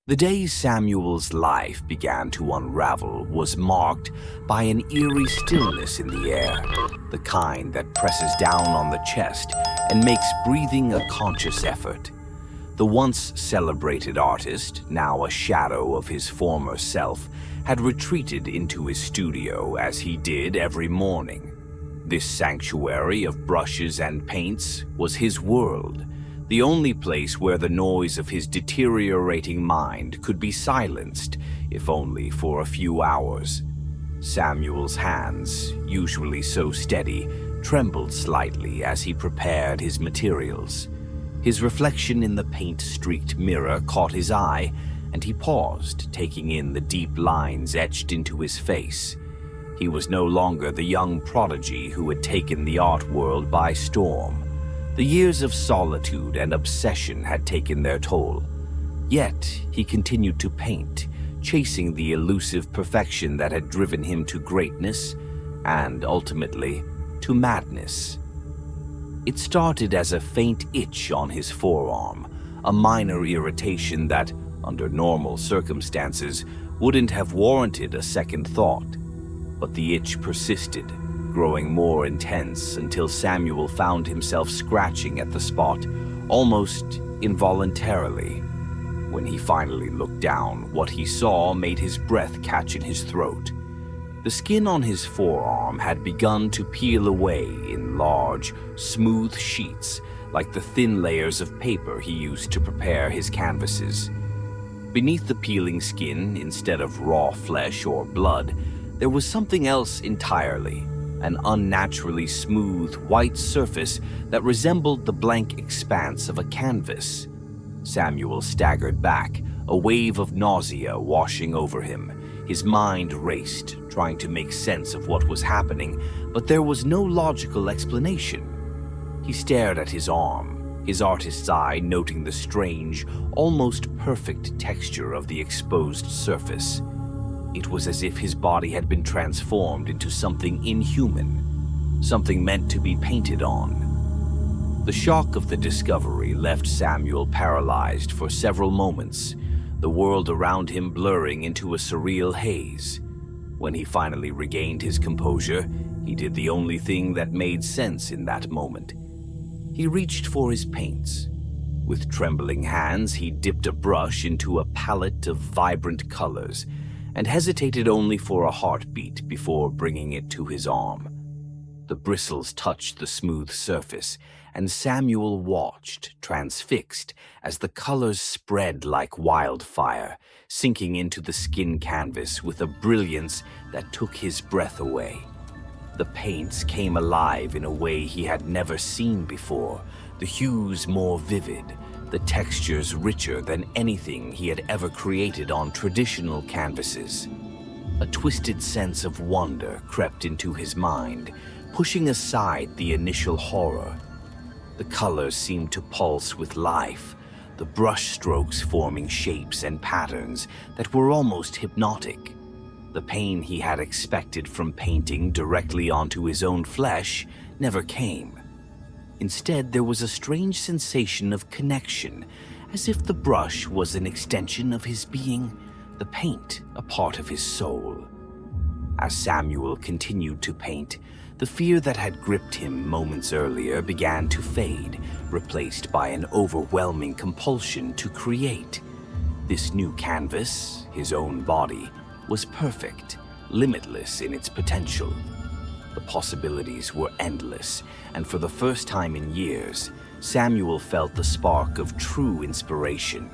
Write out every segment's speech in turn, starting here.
The day Samuel's life began to unravel was marked by an eerie stillness in the air, the kind that presses down on the chest and makes breathing a conscious effort. The once celebrated artist, now a shadow of his former self, had retreated into his studio as he did every morning. This sanctuary of brushes and paints was his world, the only place where the noise of his deteriorating mind could be silenced, if only for a few hours. Samuel's hands, usually so steady, trembled slightly as he prepared his materials. His reflection in the paint-streaked mirror caught his eye, and he paused, taking in the deep lines etched into his face. He was no longer the young prodigy who had taken the art world by storm. The years of solitude and obsession had taken their toll. Yet he continued to paint, chasing the elusive perfection that had driven him to greatness and, ultimately, to madness. It started as a faint itch on his forearm, a minor irritation that, under normal circumstances, wouldn't have warranted a second thought. But the itch persisted, growing more intense until Samuel found himself scratching at the spot, almost involuntarily. When he finally looked down, what he saw made his breath catch in his throat. The skin on his forearm had begun to peel away in large, smooth sheets, like the thin layers of paper he used to prepare his canvases. Beneath the peeling skin, instead of raw flesh or blood, there was something else entirely. An unnaturally smooth, white surface that resembled the blank expanse of a canvas. Samuel staggered back, a wave of nausea washing over him. His mind raced, trying to make sense of what was happening, but there was no logical explanation. He stared at his arm, his artist's eye noting the strange, almost perfect texture of the exposed surface. It was as if his body had been transformed into something inhuman, something meant to be painted on. The shock of the discovery left Samuel paralyzed for several moments, the world around him blurring into a surreal haze. When he finally regained his composure, he did the only thing that made sense in that moment. He reached for his paints. With trembling hands, he dipped a brush into a palette of vibrant colors, and hesitated only for a heartbeat before bringing it to his arm. The bristles touched the smooth surface, and Samuel watched, transfixed, as the colors spread like wildfire, sinking into the skin canvas with a brilliance that took his breath away. The paints came alive in a way he had never seen before, the hues more vivid, the textures richer than anything he had ever created on traditional canvases. A twisted sense of wonder crept into his mind, pushing aside the initial horror. The colors seemed to pulse with life, the brush strokes forming shapes and patterns that were almost hypnotic. The pain he had expected from painting directly onto his own flesh never came. Instead, there was a strange sensation of connection, as if the brush was an extension of his being, the paint a part of his soul. As Samuel continued to paint, the fear that had gripped him moments earlier began to fade, replaced by an overwhelming compulsion to create. This new canvas, his own body, was perfect, limitless in its potential. The possibilities were endless, and for the first time in years, Samuel felt the spark of true inspiration.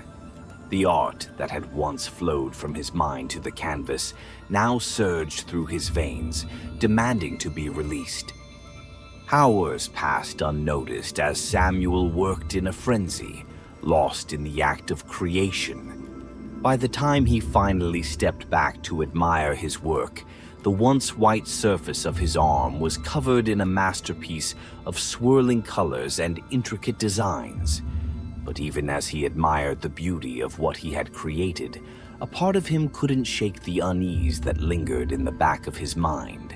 The art that had once flowed from his mind to the canvas now surged through his veins, demanding to be released. Hours passed unnoticed as Samuel worked in a frenzy, lost in the act of creation. By the time he finally stepped back to admire his work, the once white surface of his arm was covered in a masterpiece of swirling colors and intricate designs. But even as he admired the beauty of what he had created, a part of him couldn't shake the unease that lingered in the back of his mind.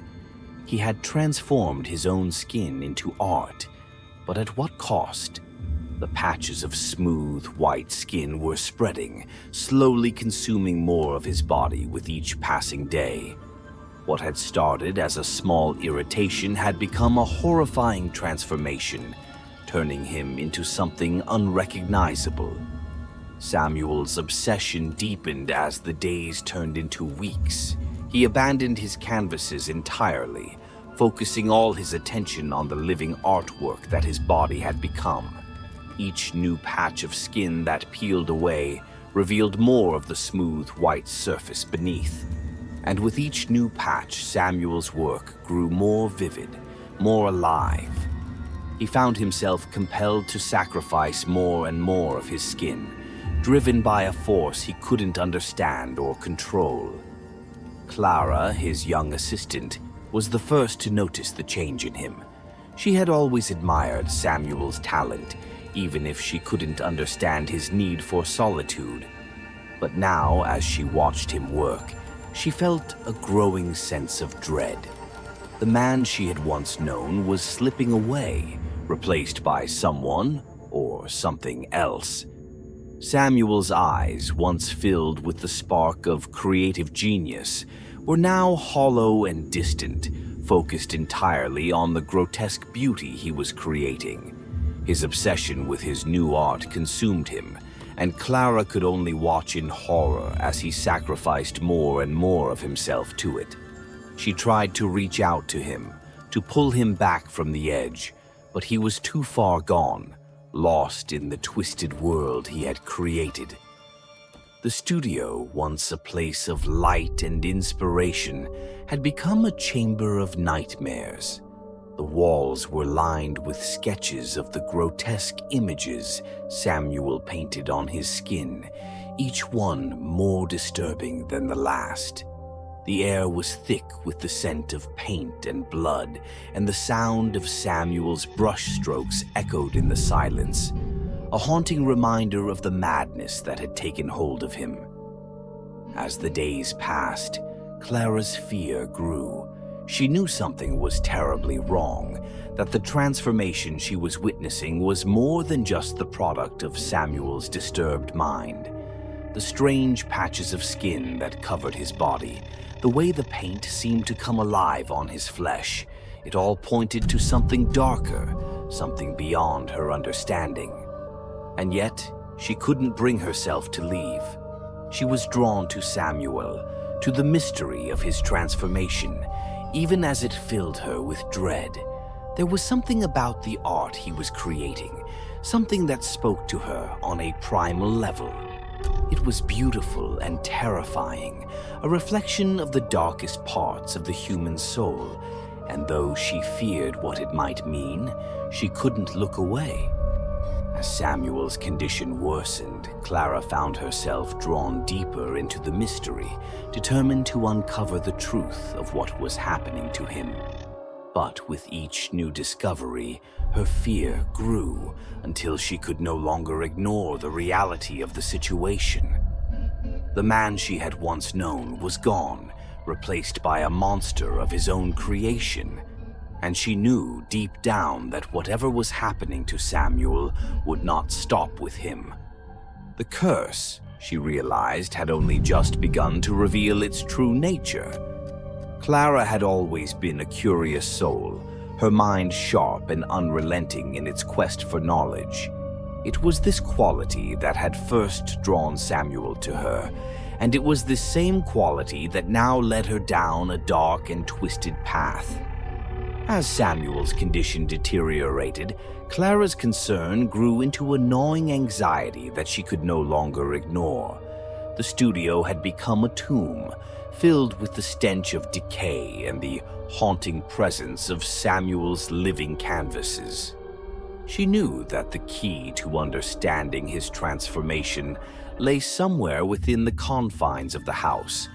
He had transformed his own skin into art, but at what cost? The patches of smooth, white skin were spreading, slowly consuming more of his body with each passing day. What had started as a small irritation had become a horrifying transformation, turning him into something unrecognizable. Samuel's obsession deepened as the days turned into weeks. He abandoned his canvases entirely, focusing all his attention on the living artwork that his body had become. Each new patch of skin that peeled away revealed more of the smooth white surface beneath. And with each new patch, Samuel's work grew more vivid, more alive. He found himself compelled to sacrifice more and more of his skin, driven by a force he couldn't understand or control. Clara, his young assistant, was the first to notice the change in him. She had always admired Samuel's talent, even if she couldn't understand his need for solitude. But now, as she watched him work, she felt a growing sense of dread. The man she had once known was slipping away, replaced by someone or something else. Samuel's eyes, once filled with the spark of creative genius, were now hollow and distant, focused entirely on the grotesque beauty he was creating. His obsession with his new art consumed him, and Clara could only watch in horror as he sacrificed more and more of himself to it. She tried to reach out to him, to pull him back from the edge, but he was too far gone, lost in the twisted world he had created. The studio, once a place of light and inspiration, had become a chamber of nightmares. The walls were lined with sketches of the grotesque images Samuel painted on his skin, each one more disturbing than the last. The air was thick with the scent of paint and blood, and the sound of Samuel's brushstrokes echoed in the silence, a haunting reminder of the madness that had taken hold of him. As the days passed, Clara's fear grew. She knew something was terribly wrong, that the transformation she was witnessing was more than just the product of Samuel's disturbed mind. The strange patches of skin that covered his body, the way the paint seemed to come alive on his flesh, it all pointed to something darker, something beyond her understanding. And yet, she couldn't bring herself to leave. She was drawn to Samuel, to the mystery of his transformation, even as it filled her with dread. There was something about the art he was creating, something that spoke to her on a primal level. It was beautiful and terrifying, a reflection of the darkest parts of the human soul, and though she feared what it might mean, she couldn't look away. As Samuel's condition worsened, Clara found herself drawn deeper into the mystery, determined to uncover the truth of what was happening to him. But with each new discovery, her fear grew until she could no longer ignore the reality of the situation. The man she had once known was gone, replaced by a monster of his own creation. And she knew deep down that whatever was happening to Samuel would not stop with him. The curse, she realized, had only just begun to reveal its true nature. Clara had always been a curious soul, her mind sharp and unrelenting in its quest for knowledge. It was this quality that had first drawn Samuel to her, and it was this same quality that now led her down a dark and twisted path. As Samuel's condition deteriorated, Clara's concern grew into a gnawing anxiety that she could no longer ignore. The studio had become a tomb, filled with the stench of decay and the haunting presence of Samuel's living canvases. She knew that the key to understanding his transformation lay somewhere within the confines of the house,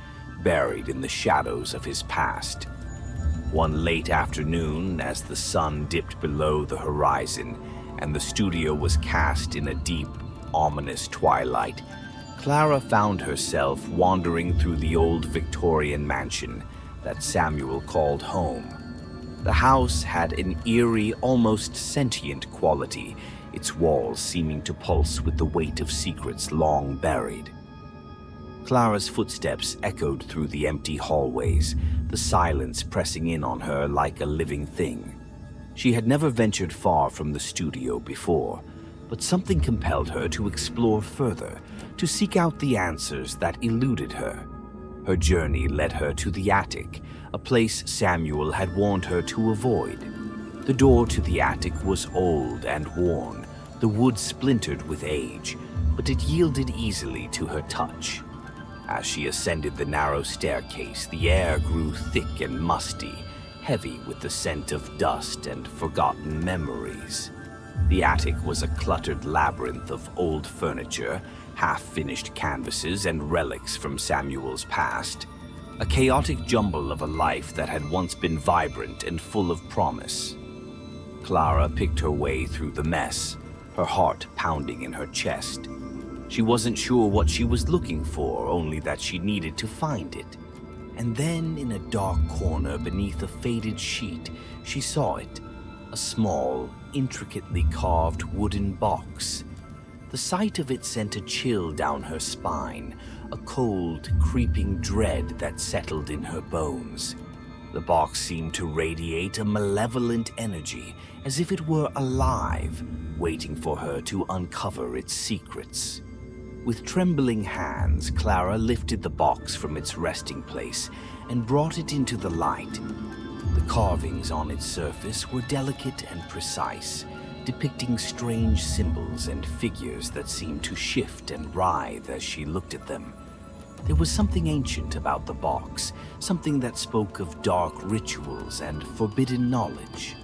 buried in the shadows of his past. One late afternoon, as the sun dipped below the horizon and the studio was cast in a deep, ominous twilight, Clara found herself wandering through the old Victorian mansion that Samuel called home. The house had an eerie, almost sentient quality, its walls seeming to pulse with the weight of secrets long buried. Clara's footsteps echoed through the empty hallways, the silence pressing in on her like a living thing. She had never ventured far from the studio before, but something compelled her to explore further, to seek out the answers that eluded her. Her journey led her to the attic, a place Samuel had warned her to avoid. The door to the attic was old and worn, the wood splintered with age, but it yielded easily to her touch. As she ascended the narrow staircase, the air grew thick and musty, heavy with the scent of dust and forgotten memories. The attic was a cluttered labyrinth of old furniture, half-finished canvases, and relics from Samuel's past. A chaotic jumble of a life that had once been vibrant and full of promise. Clara picked her way through the mess, her heart pounding in her chest. She wasn't sure what she was looking for, only that she needed to find it. And then, in a dark corner beneath a faded sheet, she saw it. A small, intricately carved wooden box. The sight of it sent a chill down her spine, a cold, creeping dread that settled in her bones. The box seemed to radiate a malevolent energy, as if it were alive, waiting for her to uncover its secrets. With trembling hands, Clara lifted the box from its resting place and brought it into the light. The carvings on its surface were delicate and precise, depicting strange symbols and figures that seemed to shift and writhe as she looked at them. There was something ancient about the box, something that spoke of dark rituals and forbidden knowledge.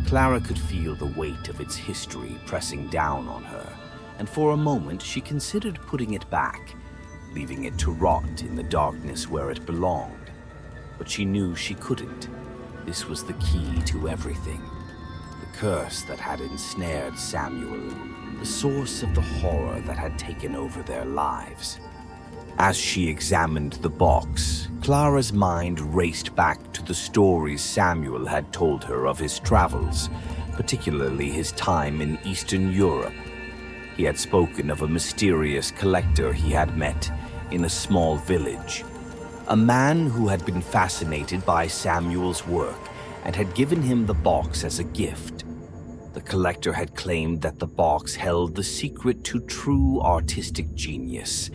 Clara could feel the weight of its history pressing down on her, and for a moment she considered putting it back, leaving it to rot in the darkness where it belonged. But she knew she couldn't. This was the key to everything. The curse that had ensnared Samuel, the source of the horror that had taken over their lives. As she examined the box, Clara's mind raced back to the stories Samuel had told her of his travels, particularly his time in Eastern Europe. He had spoken of a mysterious collector he had met in a small village, a man who had been fascinated by Samuel's work and had given him the box as a gift. The collector had claimed that the box held the secret to true artistic genius,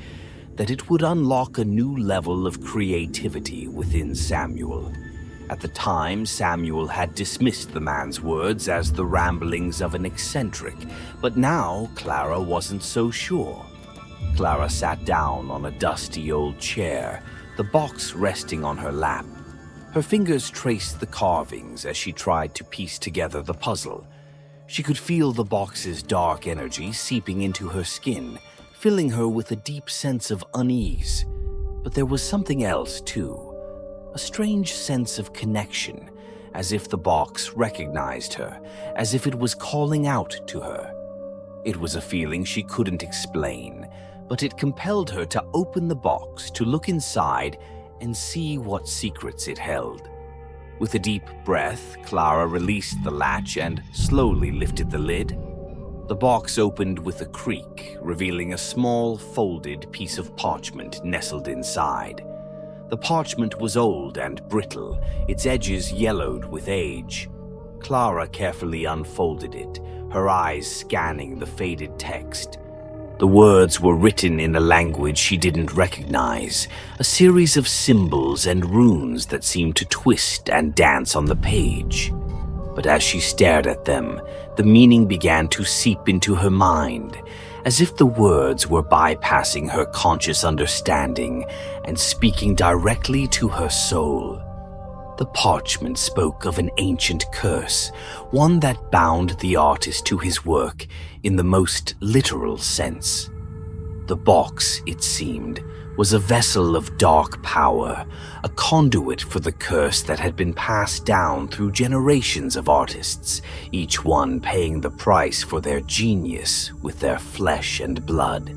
that it would unlock a new level of creativity within Samuel. At the time, Samuel had dismissed the man's words as the ramblings of an eccentric, but now Clara wasn't so sure. Clara sat down on a dusty old chair, the box resting on her lap. Her fingers traced the carvings as she tried to piece together the puzzle. She could feel the box's dark energy seeping into her skin, filling her with a deep sense of unease. But there was something else, too. A strange sense of connection, as if the box recognized her, as if it was calling out to her. It was a feeling she couldn't explain, but it compelled her to open the box, to look inside and see what secrets it held. With a deep breath, Clara released the latch and slowly lifted the lid. The box opened with a creak, revealing a small, folded piece of parchment nestled inside. The parchment was old and brittle, its edges yellowed with age. Clara carefully unfolded it, her eyes scanning the faded text. The words were written in a language she didn't recognize, a series of symbols and runes that seemed to twist and dance on the page. But as she stared at them, the meaning began to seep into her mind, as if the words were bypassing her conscious understanding and speaking directly to her soul. The parchment spoke of an ancient curse, one that bound the artist to his work in the most literal sense. The box, it seemed, was a vessel of dark power, a conduit for the curse that had been passed down through generations of artists, each one paying the price for their genius with their flesh and blood.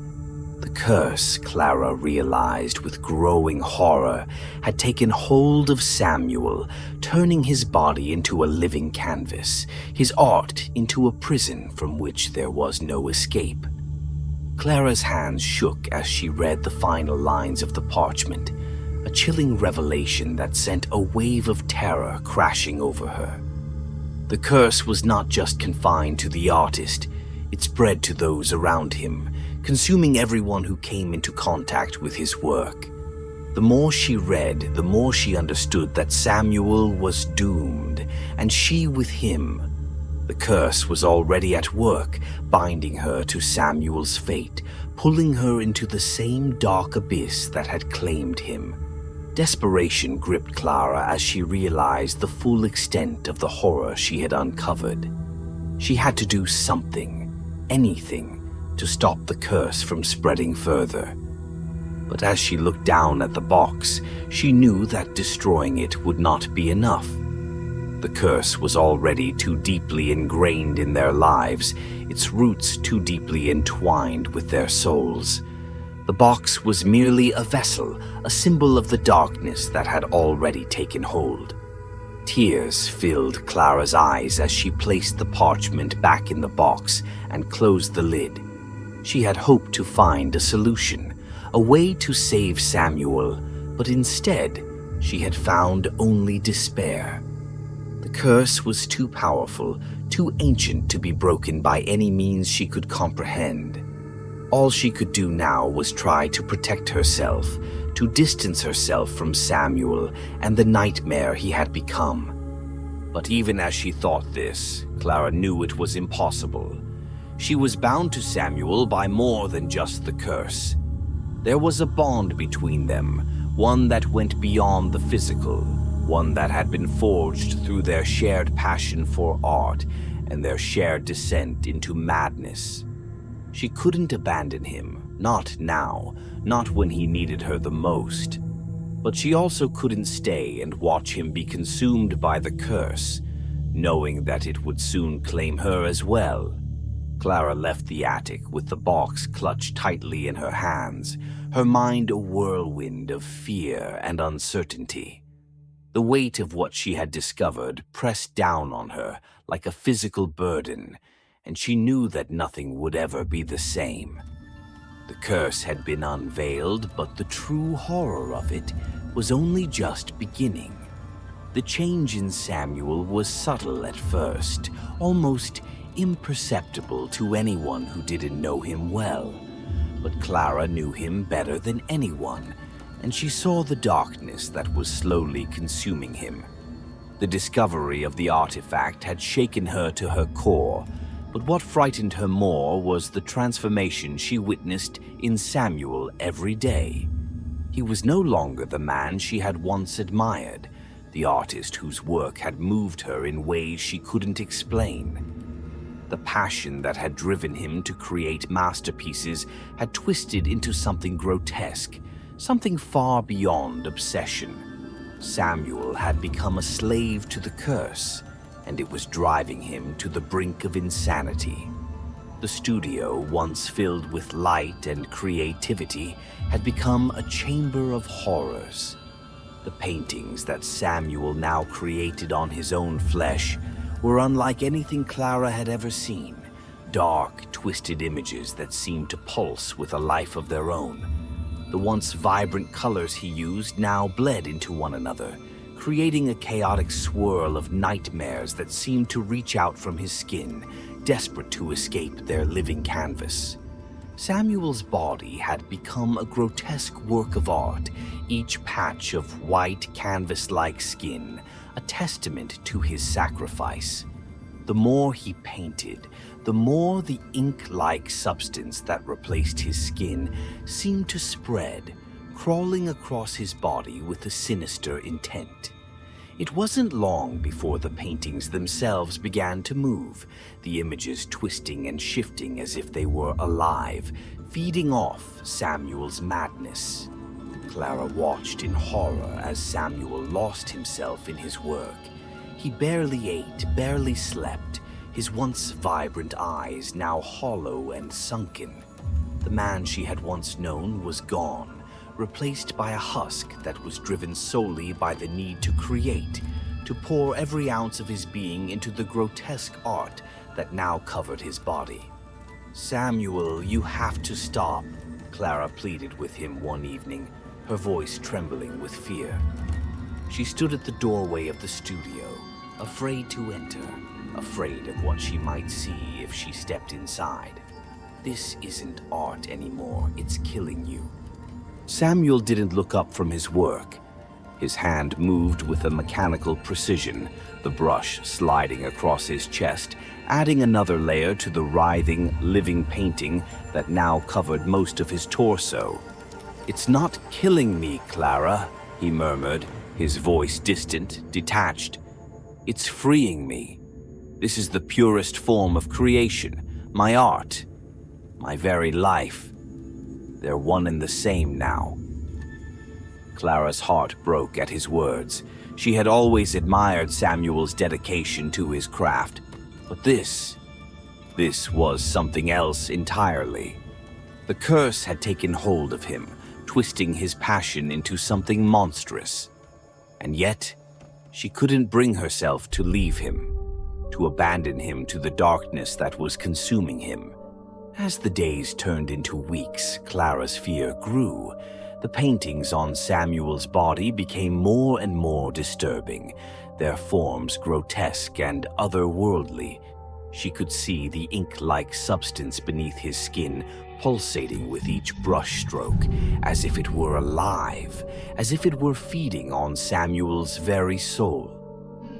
The curse, Clara realized with growing horror, had taken hold of Samuel, turning his body into a living canvas, his art into a prison from which there was no escape. Clara's hands shook as she read the final lines of the parchment, a chilling revelation that sent a wave of terror crashing over her. The curse was not just confined to the artist, it spread to those around him, consuming everyone who came into contact with his work. The more she read, the more she understood that Samuel was doomed, and she with him. The curse was already at work, binding her to Samuel's fate, pulling her into the same dark abyss that had claimed him. Desperation gripped Clara as she realized the full extent of the horror she had uncovered. She had to do something, anything, to stop the curse from spreading further. But as she looked down at the box, she knew that destroying it would not be enough. The curse was already too deeply ingrained in their lives, its roots too deeply entwined with their souls. The box was merely a vessel, a symbol of the darkness that had already taken hold. Tears filled Clara's eyes as she placed the parchment back in the box and closed the lid. She had hoped to find a solution, a way to save Samuel, but instead, she had found only despair. The curse was too powerful, too ancient to be broken by any means she could comprehend. All she could do now was try to protect herself, to distance herself from Samuel and the nightmare he had become. But even as she thought this, Clara knew it was impossible. She was bound to Samuel by more than just the curse. There was a bond between them, one that went beyond the physical, one that had been forged through their shared passion for art and their shared descent into madness. She couldn't abandon him, not now, not when he needed her the most. But she also couldn't stay and watch him be consumed by the curse, knowing that it would soon claim her as well. Clara left the attic with the box clutched tightly in her hands, her mind a whirlwind of fear and uncertainty. The weight of what she had discovered pressed down on her like a physical burden, and she knew that nothing would ever be the same. The curse had been unveiled, but the true horror of it was only just beginning. The change in Samuel was subtle at first, almost imperceptible to anyone who didn't know him well. But Clara knew him better than anyone, and she saw the darkness that was slowly consuming him. The discovery of the artifact had shaken her to her core, but what frightened her more was the transformation she witnessed in Samuel every day. He was no longer the man she had once admired, the artist whose work had moved her in ways she couldn't explain. The passion that had driven him to create masterpieces had twisted into something grotesque, something far beyond obsession. Samuel had become a slave to the curse, and it was driving him to the brink of insanity. The studio, once filled with light and creativity, had become a chamber of horrors. The paintings that Samuel now created on his own flesh were unlike anything Clara had ever seen. Dark, twisted images that seemed to pulse with a life of their own. The once vibrant colors he used now bled into one another, creating a chaotic swirl of nightmares that seemed to reach out from his skin, desperate to escape their living canvas. Samuel's body had become a grotesque work of art, each patch of white canvas-like skin, a testament to his sacrifice. The more he painted, the more the ink-like substance that replaced his skin seemed to spread, crawling across his body with a sinister intent. It wasn't long before the paintings themselves began to move, the images twisting and shifting as if they were alive, feeding off Samuel's madness. Clara watched in horror as Samuel lost himself in his work. He barely ate, barely slept, his once vibrant eyes now hollow and sunken. The man she had once known was gone, replaced by a husk that was driven solely by the need to create, to pour every ounce of his being into the grotesque art that now covered his body. "Samuel, you have to stop," Clara pleaded with him one evening, her voice trembling with fear. She stood at the doorway of the studio, afraid to enter, afraid of what she might see if she stepped inside. "This isn't art anymore, it's killing you." Samuel didn't look up from his work. His hand moved with a mechanical precision, the brush sliding across his chest, adding another layer to the writhing, living painting that now covered most of his torso. "It's not killing me, Clara," he murmured, his voice distant, detached. "It's freeing me. This is the purest form of creation, my art, my very life. They're one and the same now." Clara's heart broke at his words. She had always admired Samuel's dedication to his craft, but this was something else entirely. The curse had taken hold of him, twisting his passion into something monstrous. And yet, she couldn't bring herself to leave him, to abandon him to the darkness that was consuming him. As the days turned into weeks, Clara's fear grew. The paintings on Samuel's body became more and more disturbing, their forms grotesque and otherworldly. She could see the ink-like substance beneath his skin pulsating with each brushstroke, as if it were alive, as if it were feeding on Samuel's very soul.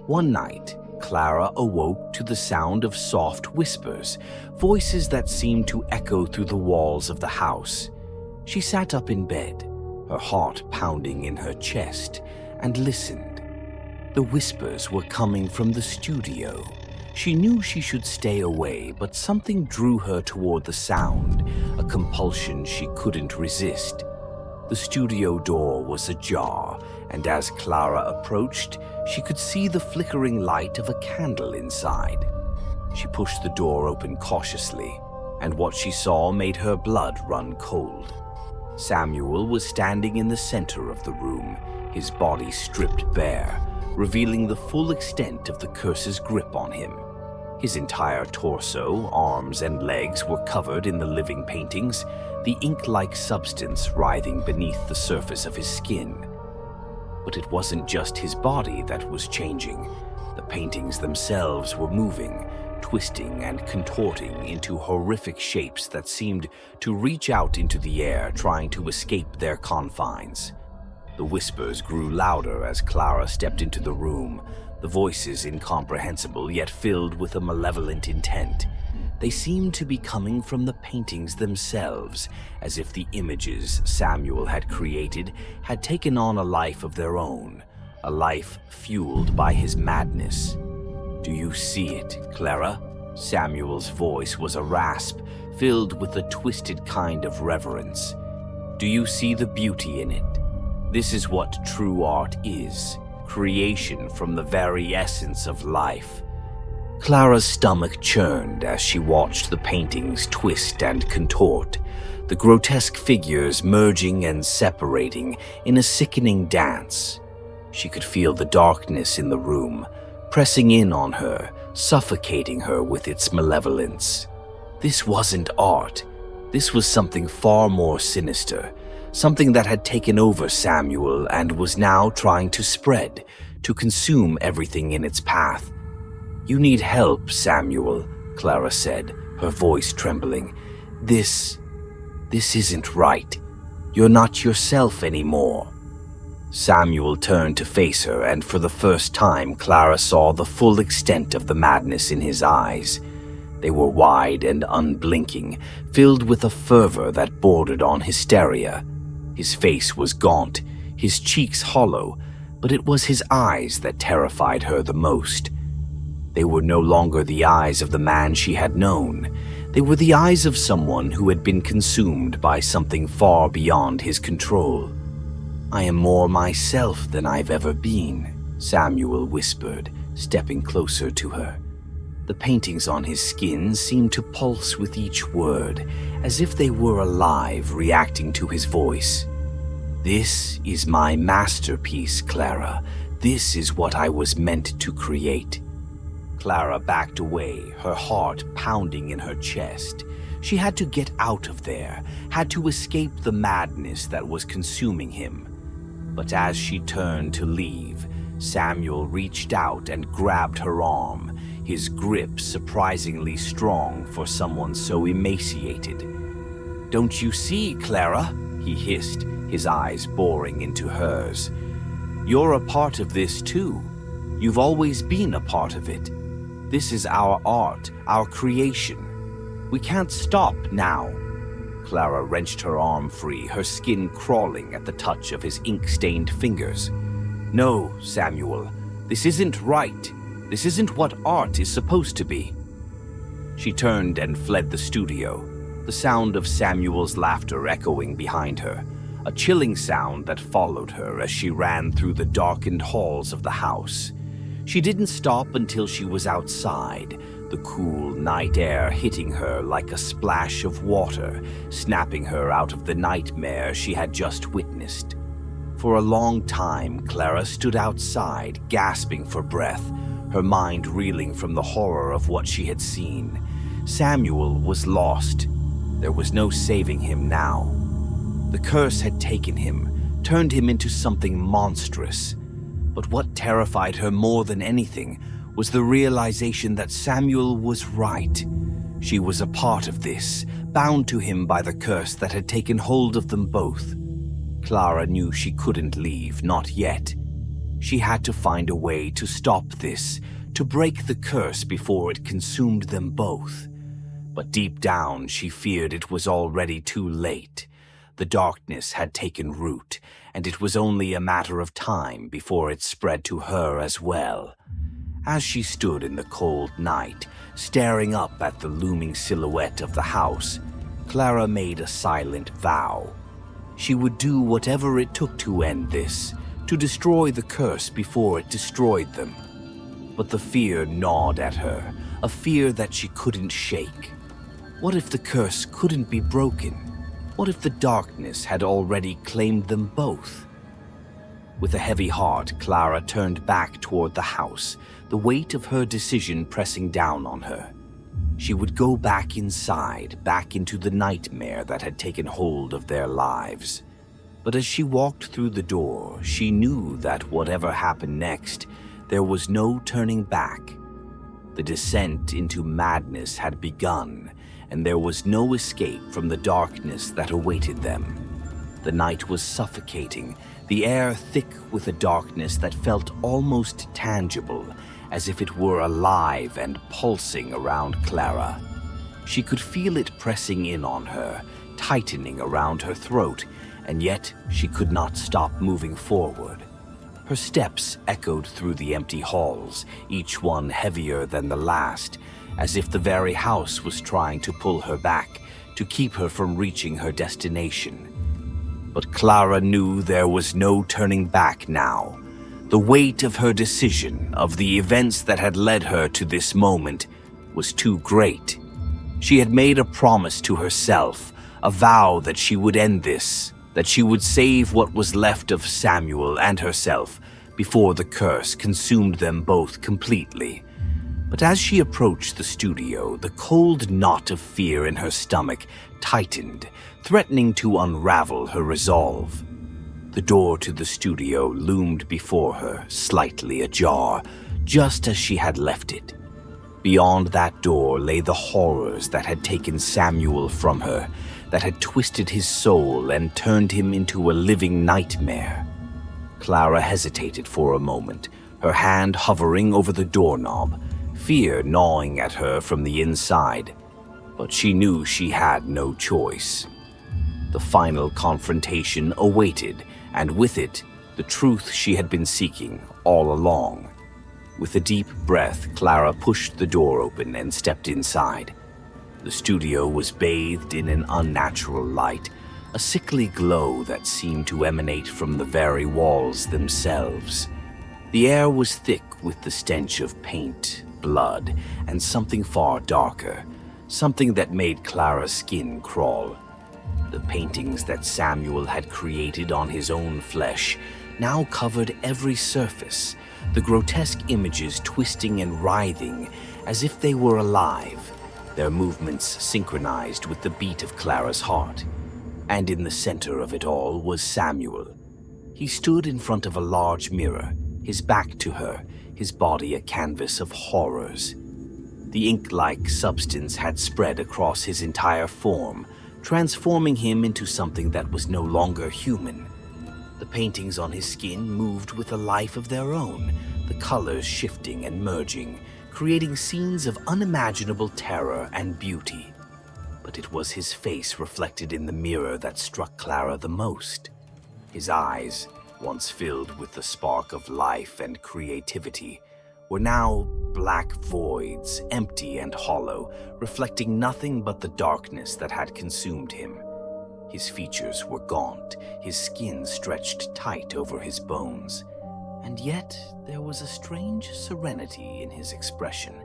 One night, Clara awoke to the sound of soft whispers, voices that seemed to echo through the walls of the house. She sat up in bed, her heart pounding in her chest, and listened. The whispers were coming from the studio. She knew she should stay away, but something drew her toward the sound, a compulsion she couldn't resist. The studio door was ajar, and as Clara approached, she could see the flickering light of a candle inside. She pushed the door open cautiously, and what she saw made her blood run cold. Samuel was standing in the center of the room, his body stripped bare, revealing the full extent of the curse's grip on him. His entire torso, arms, and legs were covered in the living paintings, the ink-like substance writhing beneath the surface of his skin. But it wasn't just his body that was changing. The paintings themselves were moving, twisting and contorting into horrific shapes that seemed to reach out into the air, trying to escape their confines. The whispers grew louder as Clara stepped into the room, the voices incomprehensible yet filled with a malevolent intent. They seemed to be coming from the paintings themselves, as if the images Samuel had created had taken on a life of their own, a life fueled by his madness. "Do you see it, Clara?" Samuel's voice was a rasp, filled with a twisted kind of reverence. "Do you see the beauty in it? This is what true art is, creation from the very essence of life." Clara's stomach churned as she watched the paintings twist and contort, the grotesque figures merging and separating in a sickening dance. She could feel the darkness in the room, pressing in on her, suffocating her with its malevolence. This wasn't art. This was something far more sinister, something that had taken over Samuel and was now trying to spread, to consume everything in its path. "You need help, Samuel," Clara said, her voice trembling. This isn't right. You're not yourself anymore." Samuel turned to face her, and for the first time, Clara saw the full extent of the madness in his eyes. They were wide and unblinking, filled with a fervor that bordered on hysteria. His face was gaunt, his cheeks hollow, but it was his eyes that terrified her the most. They were no longer the eyes of the man she had known. They were the eyes of someone who had been consumed by something far beyond his control. "I am more myself than I've ever been," Samuel whispered, stepping closer to her. The paintings on his skin seemed to pulse with each word, as if they were alive, reacting to his voice. "This is my masterpiece, Clara. This is what I was meant to create." Clara backed away, her heart pounding in her chest. She had to get out of there, had to escape the madness that was consuming him. But as she turned to leave, Samuel reached out and grabbed her arm, his grip surprisingly strong for someone so emaciated. "Don't you see, Clara?" he hissed, his eyes boring into hers. "You're a part of this too. You've always been a part of it. This is our art, our creation. We can't stop now." Clara wrenched her arm free, her skin crawling at the touch of his ink-stained fingers. "No, Samuel, this isn't right. This isn't what art is supposed to be." She turned and fled the studio, the sound of Samuel's laughter echoing behind her, a chilling sound that followed her as she ran through the darkened halls of the house. She didn't stop until she was outside, the cool night air hitting her like a splash of water, snapping her out of the nightmare she had just witnessed. For a long time, Clara stood outside, gasping for breath, her mind reeling from the horror of what she had seen. Samuel was lost. There was no saving him now. The curse had taken him, turned him into something monstrous. But what terrified her more than anything was the realization that Samuel was right. She was a part of this, bound to him by the curse that had taken hold of them both. Clara knew she couldn't leave, not yet. She had to find a way to stop this, to break the curse before it consumed them both. But deep down, she feared it was already too late. The darkness had taken root, and it was only a matter of time before it spread to her as well. As she stood in the cold night, staring up at the looming silhouette of the house, Clara made a silent vow. She would do whatever it took to end this, to destroy the curse before it destroyed them. But the fear gnawed at her, a fear that she couldn't shake. What if the curse couldn't be broken? What if the darkness had already claimed them both? With a heavy heart, Clara turned back toward the house, the weight of her decision pressing down on her. She would go back inside, back into the nightmare that had taken hold of their lives. But as she walked through the door, she knew that whatever happened next, there was no turning back. The descent into madness had begun, and there was no escape from the darkness that awaited them. The night was suffocating, the air thick with a darkness that felt almost tangible, as if it were alive and pulsing around Clara. She could feel it pressing in on her, tightening around her throat, and yet she could not stop moving forward. Her steps echoed through the empty halls, each one heavier than the last, as if the very house was trying to pull her back, to keep her from reaching her destination. But Clara knew there was no turning back now. The weight of her decision, of the events that had led her to this moment, was too great. She had made a promise to herself, a vow that she would end this, that she would save what was left of Samuel and herself before the curse consumed them both completely. But as she approached the studio, the cold knot of fear in her stomach tightened, threatening to unravel her resolve. The door to the studio loomed before her, slightly ajar, just as she had left it. Beyond that door lay the horrors that had taken Samuel from her, that had twisted his soul and turned him into a living nightmare. Clara hesitated for a moment, her hand hovering over the doorknob, fear gnawing at her from the inside. But she knew she had no choice. The final confrontation awaited, and with it, the truth she had been seeking all along. With a deep breath, Clara pushed the door open and stepped inside. The studio was bathed in an unnatural light, a sickly glow that seemed to emanate from the very walls themselves. The air was thick with the stench of paint, blood, and something far darker, something that made Clara's skin crawl. The paintings that Samuel had created on his own flesh now covered every surface, the grotesque images twisting and writhing as if they were alive, their movements synchronized with the beat of Clara's heart. And in the center of it all was Samuel. He stood in front of a large mirror, his back to her, his body a canvas of horrors. The ink-like substance had spread across his entire form, transforming him into something that was no longer human. The paintings on his skin moved with a life of their own, the colors shifting and merging, creating scenes of unimaginable terror and beauty. But it was his face reflected in the mirror that struck Clara the most. His eyes, once filled with the spark of life and creativity, were now black voids, empty and hollow, reflecting nothing but the darkness that had consumed him. His features were gaunt, his skin stretched tight over his bones, and yet there was a strange serenity in his expression,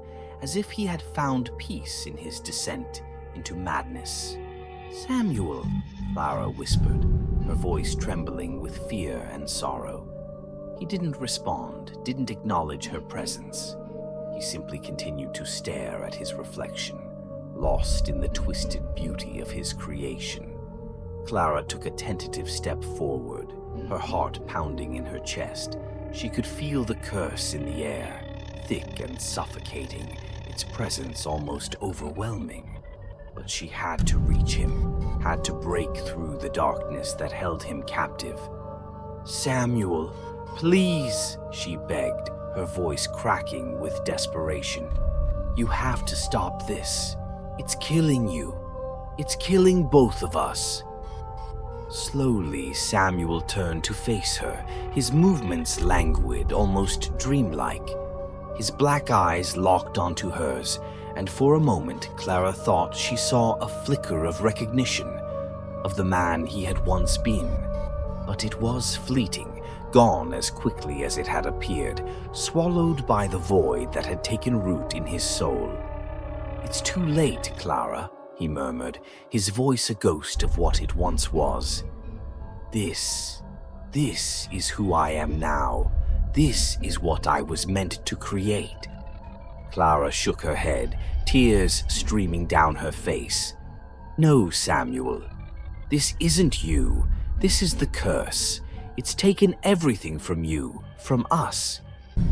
as if he had found peace in his descent into madness. "Samuel," Clara whispered, her voice trembling with fear and sorrow. He didn't respond, didn't acknowledge her presence. He simply continued to stare at his reflection, lost in the twisted beauty of his creation. Clara took a tentative step forward, her heart pounding in her chest. She could feel the curse in the air, thick and suffocating, its presence almost overwhelming. But she had to reach him, had to break through the darkness that held him captive. "Samuel, please," she begged, her voice cracking with desperation. "You have to stop this. It's killing you. It's killing both of us." Slowly, Samuel turned to face her, his movements languid, almost dreamlike. His black eyes locked onto hers, and for a moment Clara thought she saw a flicker of recognition of the man he had once been. But it was fleeting, gone as quickly as it had appeared, swallowed by the void that had taken root in his soul. "It's too late, Clara," he murmured, his voice a ghost of what it once was. This is who I am now. This is what I was meant to create." Clara shook her head, tears streaming down her face. "No, Samuel. This isn't you. This is the curse. It's taken everything from you, from us.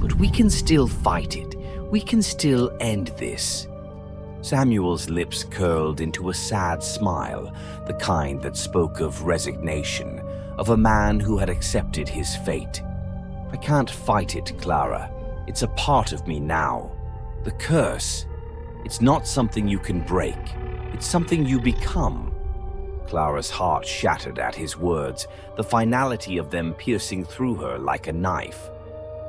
But we can still fight it. We can still end this." Samuel's lips curled into a sad smile, the kind that spoke of resignation, of a man who had accepted his fate. "I can't fight it, Clara. It's a part of me now. The curse, it's not something you can break. It's something you become." Clara's heart shattered at his words, the finality of them piercing through her like a knife.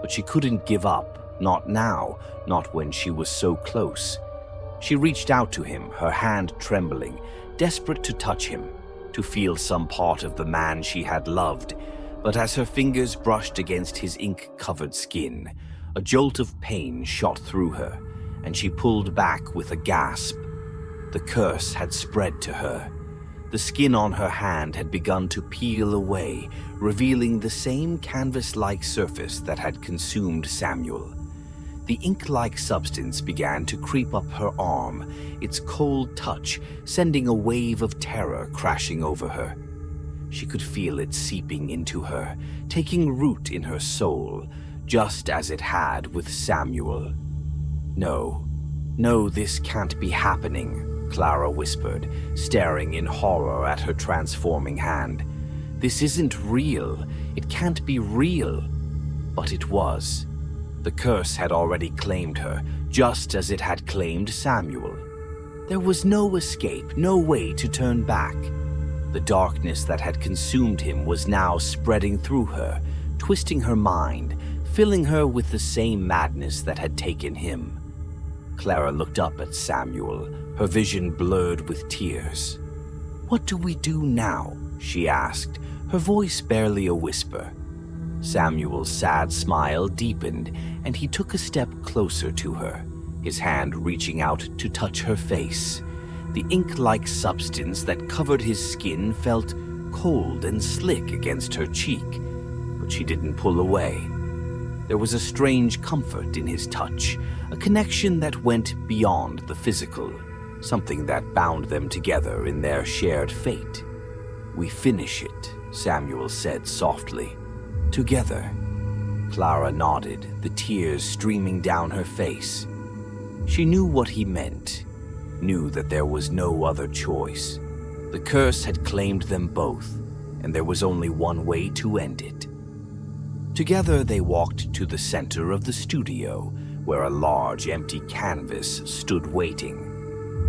But she couldn't give up, not now, not when she was so close. She reached out to him, her hand trembling, desperate to touch him, to feel some part of the man she had loved. But as her fingers brushed against his ink-covered skin, a jolt of pain shot through her, and she pulled back with a gasp. The curse had spread to her. The skin on her hand had begun to peel away, revealing the same canvas-like surface that had consumed Samuel. The ink-like substance began to creep up her arm, its cold touch sending a wave of terror crashing over her. She could feel it seeping into her, taking root in her soul, just as it had with Samuel. No, this can't be happening," Clara whispered, staring in horror at her transforming hand. "This isn't real. It can't be real." But it was. The curse had already claimed her, just as it had claimed Samuel. There was no escape, no way to turn back. The darkness that had consumed him was now spreading through her, twisting her mind, filling her with the same madness that had taken him. Clara looked up at Samuel, her vision blurred with tears. "What do we do now?" she asked, her voice barely a whisper. Samuel's sad smile deepened, and he took a step closer to her, his hand reaching out to touch her face. The ink-like substance that covered his skin felt cold and slick against her cheek, but she didn't pull away. There was a strange comfort in his touch, a connection that went beyond the physical, something that bound them together in their shared fate. "We finish it," Samuel said softly. "Together." Clara nodded, the tears streaming down her face. She knew what he meant, knew that there was no other choice. The curse had claimed them both, and there was only one way to end it. Together they walked to the center of the studio, where a large empty canvas stood waiting.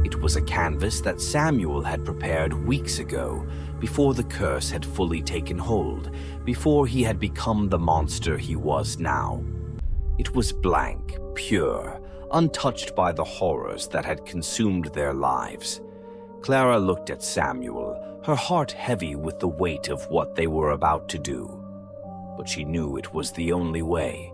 It was a canvas that Samuel had prepared weeks ago, before the curse had fully taken hold, before he had become the monster he was now. It was blank, pure, untouched by the horrors that had consumed their lives. Clara looked at Samuel, her heart heavy with the weight of what they were about to do. But she knew it was the only way.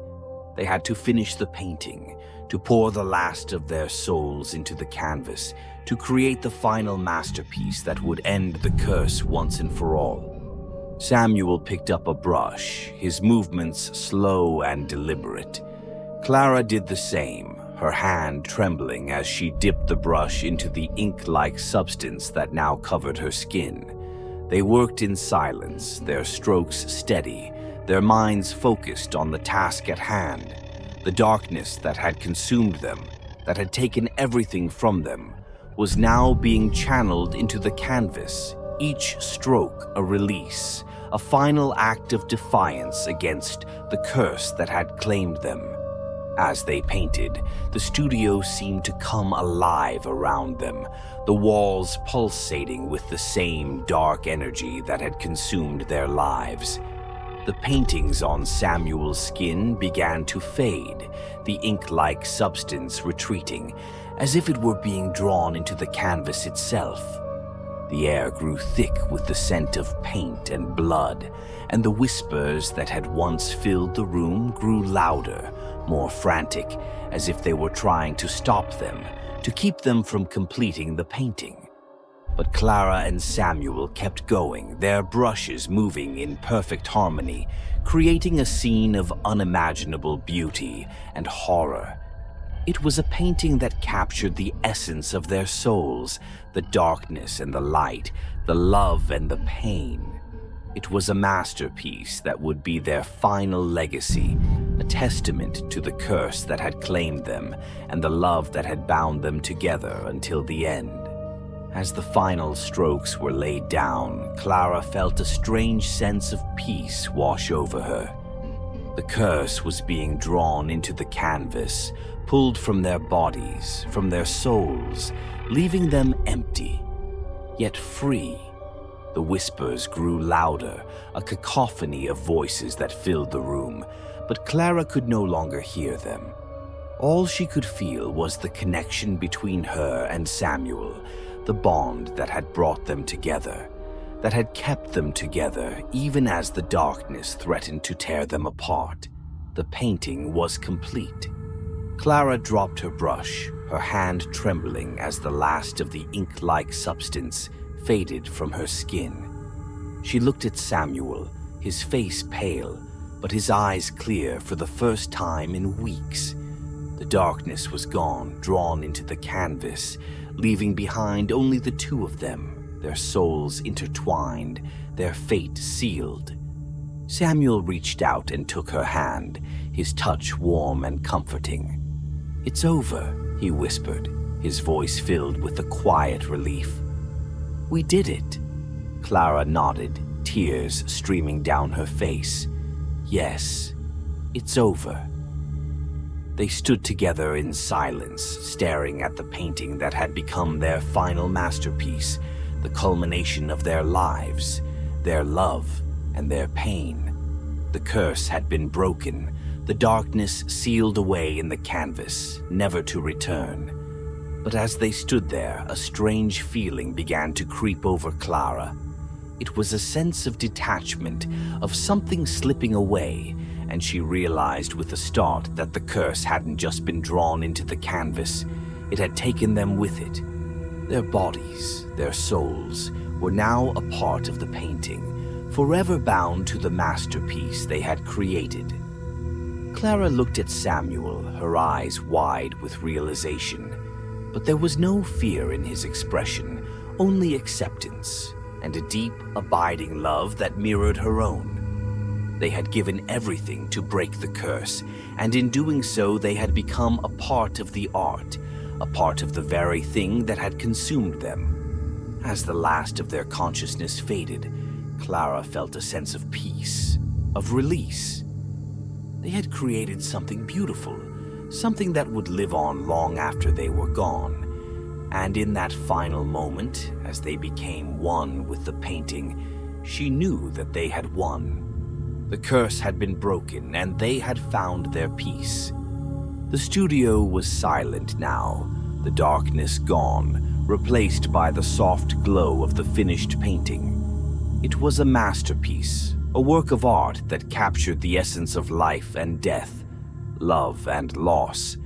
They had to finish the painting, to pour the last of their souls into the canvas, to create the final masterpiece that would end the curse once and for all. Samuel picked up a brush, his movements slow and deliberate. Clara did the same, her hand trembling as she dipped the brush into the ink-like substance that now covered her skin. They worked in silence, their strokes steady, their minds focused on the task at hand. The darkness that had consumed them, that had taken everything from them, was now being channeled into the canvas, each stroke a release, a final act of defiance against the curse that had claimed them. As they painted, the studio seemed to come alive around them, the walls pulsating with the same dark energy that had consumed their lives. The paintings on Samuel's skin began to fade, the ink-like substance retreating, as if it were being drawn into the canvas itself. The air grew thick with the scent of paint and blood, and the whispers that had once filled the room grew louder, more frantic, as if they were trying to stop them, to keep them from completing the painting. But Clara and Samuel kept going, their brushes moving in perfect harmony, creating a scene of unimaginable beauty and horror. It was a painting that captured the essence of their souls, the darkness and the light, the love and the pain. It was a masterpiece that would be their final legacy, a testament to the curse that had claimed them and the love that had bound them together until the end. As the final strokes were laid down, Clara felt a strange sense of peace wash over her. The curse was being drawn into the canvas, pulled from their bodies, from their souls, leaving them empty, yet free. The whispers grew louder, a cacophony of voices that filled the room, but Clara could no longer hear them. All she could feel was the connection between her and Samuel, the bond that had brought them together, that had kept them together even as the darkness threatened to tear them apart. The painting was complete. Clara dropped her brush, her hand trembling as the last of the ink-like substance faded from her skin. She looked at Samuel, his face pale, but his eyes clear for the first time in weeks. The darkness was gone, drawn into the canvas, leaving behind only the two of them, their souls intertwined, their fate sealed. Samuel reached out and took her hand, his touch warm and comforting. "It's over," he whispered, his voice filled with a quiet relief. "We did it." Clara nodded, tears streaming down her face. "Yes, it's over." They stood together in silence, staring at the painting that had become their final masterpiece, the culmination of their lives, their love, and their pain. The curse had been broken, the darkness sealed away in the canvas, never to return. But as they stood there, a strange feeling began to creep over Clara. It was a sense of detachment, of something slipping away, and she realized with a start that the curse hadn't just been drawn into the canvas, it had taken them with it. Their bodies, their souls, were now a part of the painting, forever bound to the masterpiece they had created. Clara looked at Samuel, her eyes wide with realization, but there was no fear in his expression, only acceptance and a deep, abiding love that mirrored her own. They had given everything to break the curse, and in doing so they had become a part of the art, a part of the very thing that had consumed them. As the last of their consciousness faded, Clara felt a sense of peace, of release. They had created something beautiful, something that would live on long after they were gone. And in that final moment, as they became one with the painting, she knew that they had won. The curse had been broken, and they had found their peace. The studio was silent now, the darkness gone, replaced by the soft glow of the finished painting. It was a masterpiece, a work of art that captured the essence of life and death, love and loss.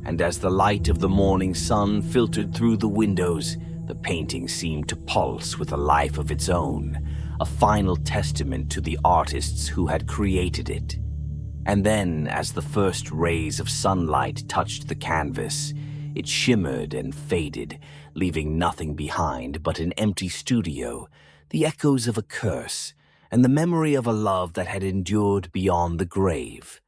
And as the light of the morning sun filtered through the windows, the painting seemed to pulse with a life of its own, a final testament to the artists who had created it. And then, as the first rays of sunlight touched the canvas, it shimmered and faded, leaving nothing behind but an empty studio, the echoes of a curse, and the memory of a love that had endured beyond the grave.